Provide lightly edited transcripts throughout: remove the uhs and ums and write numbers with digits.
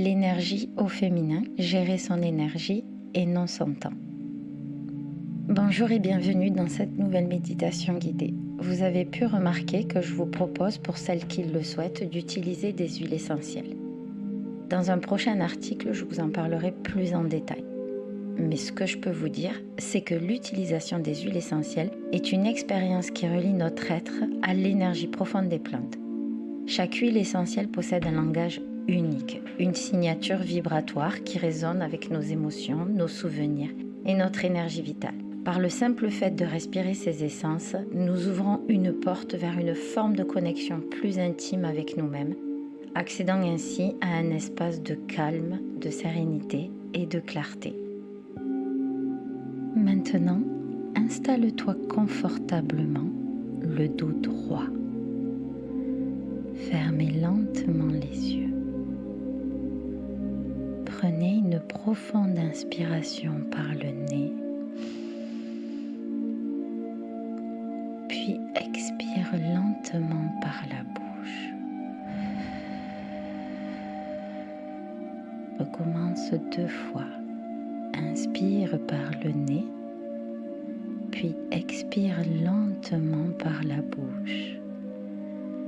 l'énergie au féminin, gérer son énergie et non son temps. Bonjour et bienvenue dans cette nouvelle méditation guidée. Vous avez pu remarquer que je vous propose, pour celles qui le souhaitent, d'utiliser des huiles essentielles. Dans un prochain article, je vous en parlerai plus en détail. Mais ce que je peux vous dire, c'est que l'utilisation des huiles essentielles est une expérience qui relie notre être à l'énergie profonde des plantes. Chaque huile essentielle possède un langage unique, une signature vibratoire qui résonne avec nos émotions, nos souvenirs et notre énergie vitale. Par le simple fait de respirer ces essences, nous ouvrons une porte vers une forme de connexion plus intime avec nous-mêmes, accédant ainsi à un espace de calme, de sérénité et de clarté. Maintenant, installe-toi confortablement, le dos droit. Fermez lentement les yeux. Prenez une profonde inspiration par le nez, puis expire lentement par la bouche. Recommence 2 fois. Inspire par le nez, puis expire lentement par la bouche,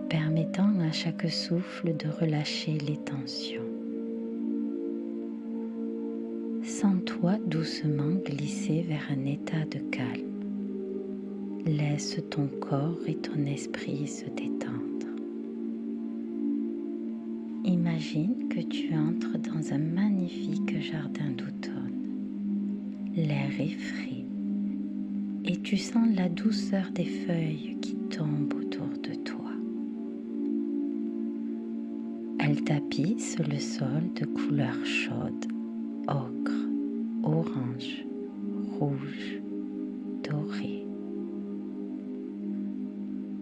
permettant à chaque souffle de relâcher les tensions. Sens-toi doucement glisser vers un état de calme. Laisse ton corps et ton esprit se détendre. Imagine que tu entres dans un magnifique jardin d'automne. L'air est frais et tu sens la douceur des feuilles qui tombent autour de toi. Elles tapissent le sol de couleurs chaudes, ocre, orange, rouge, doré.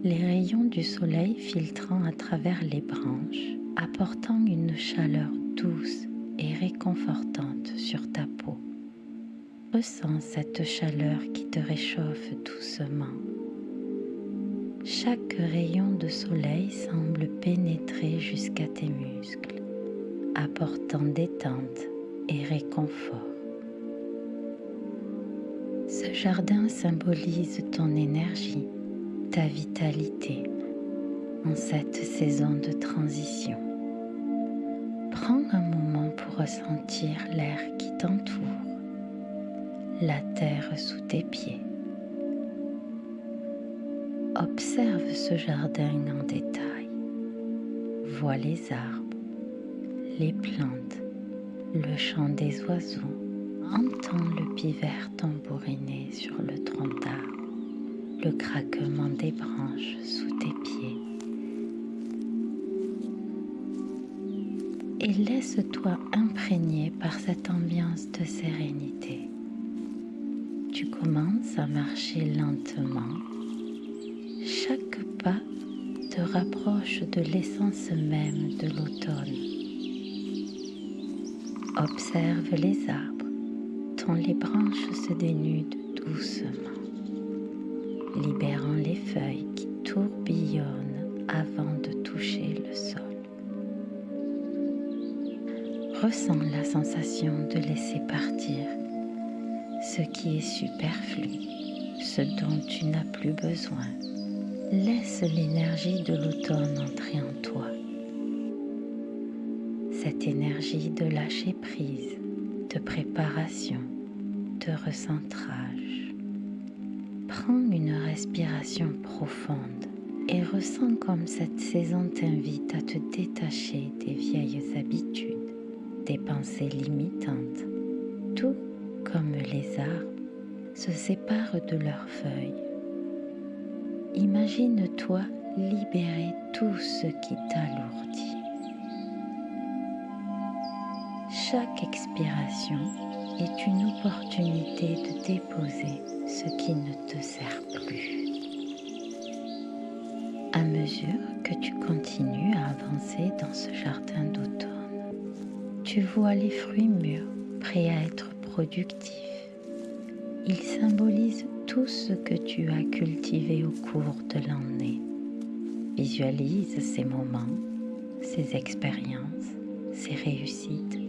Les rayons du soleil filtrant à travers les branches, apportant une chaleur douce et réconfortante sur ta peau. Ressens cette chaleur qui te réchauffe doucement. Chaque rayon de soleil semble pénétrer jusqu'à tes muscles, apportant détente et réconfort. Ce jardin symbolise ton énergie, ta vitalité en cette saison de transition. Prends un moment pour ressentir l'air qui t'entoure, la terre sous tes pieds. Observe ce jardin en détail. Vois les arbres, les plantes, le chant des oiseaux. Entends le pivert tambouriner sur le tronc d'arbre, le craquement des branches sous tes pieds. Et laisse-toi imprégner par cette ambiance de sérénité. Tu commences à marcher lentement. Chaque pas te rapproche de l'essence même de l'automne. Observe les arbres dont les branches se dénudent doucement, libérant les feuilles qui tourbillonnent avant de toucher le sol. Ressens la sensation de laisser partir ce qui est superflu, ce dont tu n'as plus besoin. Laisse l'énergie de l'automne entrer en toi. Cette énergie de lâcher prise, de préparation, de recentrage. Prends une respiration profonde et ressens comme cette saison t'invite à te détacher des vieilles habitudes, des pensées limitantes, tout comme les arbres se séparent de leurs feuilles. Imagine-toi libérer tout ce qui t'alourdit. Chaque expiration est une opportunité de déposer ce qui ne te sert plus. À mesure que tu continues à avancer dans ce jardin d'automne, tu vois les fruits mûrs, prêts à être productifs. Ils symbolisent tout ce que tu as cultivé au cours de l'année. Visualise ces moments, ces expériences ces réussites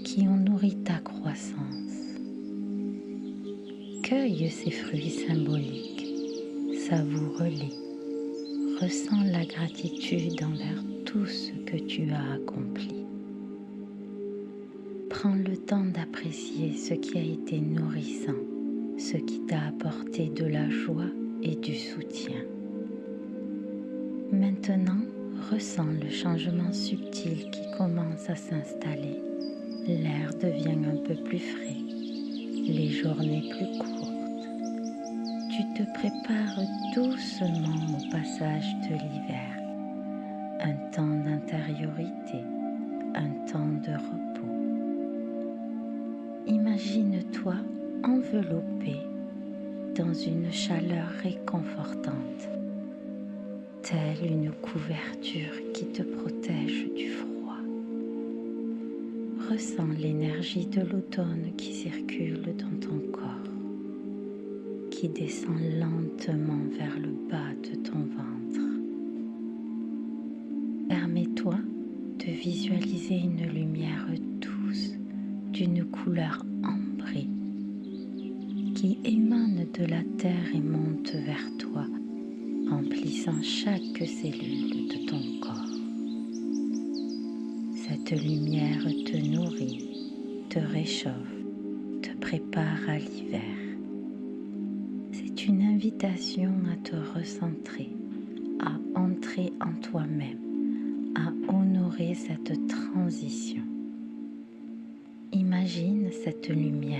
qui ont nourri ta croissance. Cueille ces fruits symboliques, savoure-les, ressens la gratitude envers tout ce que tu as accompli. Prends le temps d'apprécier ce qui a été nourrissant, ce qui t'a apporté de la joie et du soutien. Maintenant, ressens le changement subtil qui commence à s'installer. L'air devient un peu plus frais, les journées plus courtes. Tu te prépares doucement au passage de l'hiver, un temps d'intériorité, un temps de repos. Imagine-toi enveloppé dans une chaleur réconfortante, telle une couverture qui te protège du froid. Ressens l'énergie de l'automne qui circule dans ton corps, qui descend lentement vers le bas de ton ventre. Permets-toi de visualiser une lumière douce d'une couleur ambrée qui émane de la terre et monte vers toi, remplissant chaque cellule de ton corps. Cette lumière te nourrit, te réchauffe, te prépare à l'hiver. C'est une invitation à te recentrer, à entrer en toi-même, à honorer cette transition. Imagine cette lumière,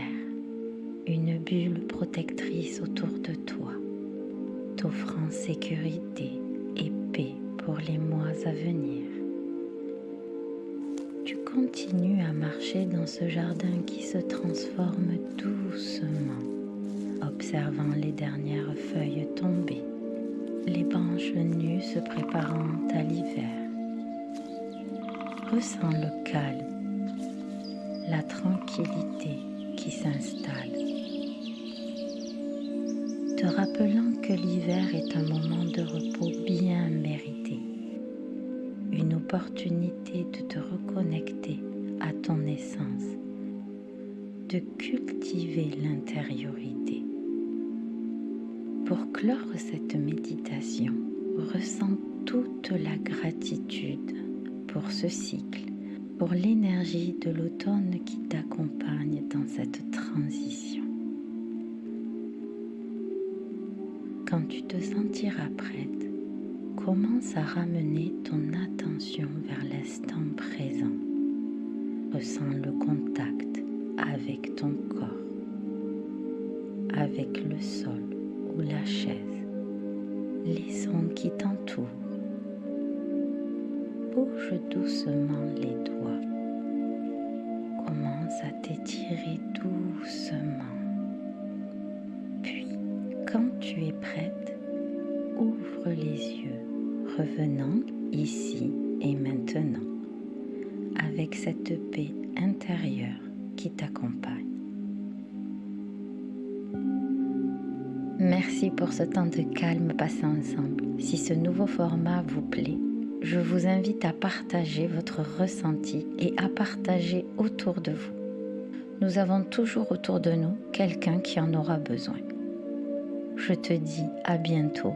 une bulle protectrice autour de toi, t'offrant sécurité et paix pour les mois à venir. Tu continues à marcher dans ce jardin qui se transforme doucement, observant les dernières feuilles tombées, les branches nues se préparant à l'hiver. Ressens le calme, la tranquillité qui s'installe, te rappelant que l'hiver est un moment de repos bien mérité, une opportunité de te reconnecter à ton essence, de cultiver l'intériorité. Pour clore cette méditation, ressens toute la gratitude pour ce cycle, pour l'énergie de l'automne qui t'accompagne dans cette transition. Quand tu te sentiras prête, commence à ramener ton attention vers l'instant présent. Ressens le contact avec ton corps, avec le sol ou la chaise, les sons qui t'entourent. Bouge doucement les doigts. Commence à t'étirer doucement. Puis, quand tu es prête, ouvre les yeux, revenant ici et maintenant, avec cette paix intérieure qui t'accompagne. Merci pour ce temps de calme passé ensemble. Si ce nouveau format vous plaît, je vous invite à partager votre ressenti et à partager autour de vous. Nous avons toujours autour de nous quelqu'un qui en aura besoin. Je te dis à bientôt